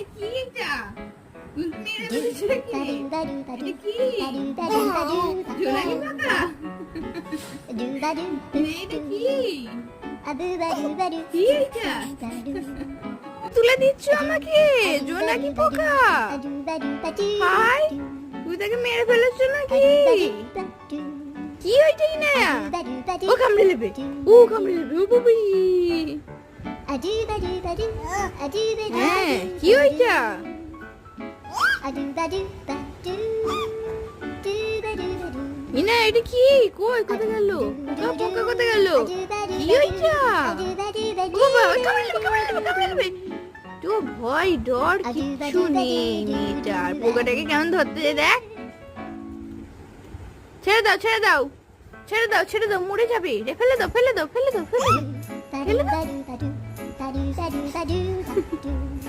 কি এটা মেরে ফেলেছে কি এটা কি জোনাকি পাকা এটা কি এটা তুলে দিচ্ছ আমাকে জোনাকি পোকা হাই তুই তাকে মেরে ফেলেছ নাকি কি ওইটাই না ও কামড়ে নেবে ও বুবি হ্যাঁ কি ওইটা ইনা এটা কি কই কোথায় গেল পোকা কোথায় গেল কি ওইটা ও বাবা কামড়ে নেবে তো ভয় ডর কিছু নেই মেয়েটার পোকাটাকে কেমন ধরতে দেখ ছেড়ে দাও মরে যাবে ফেলে দাও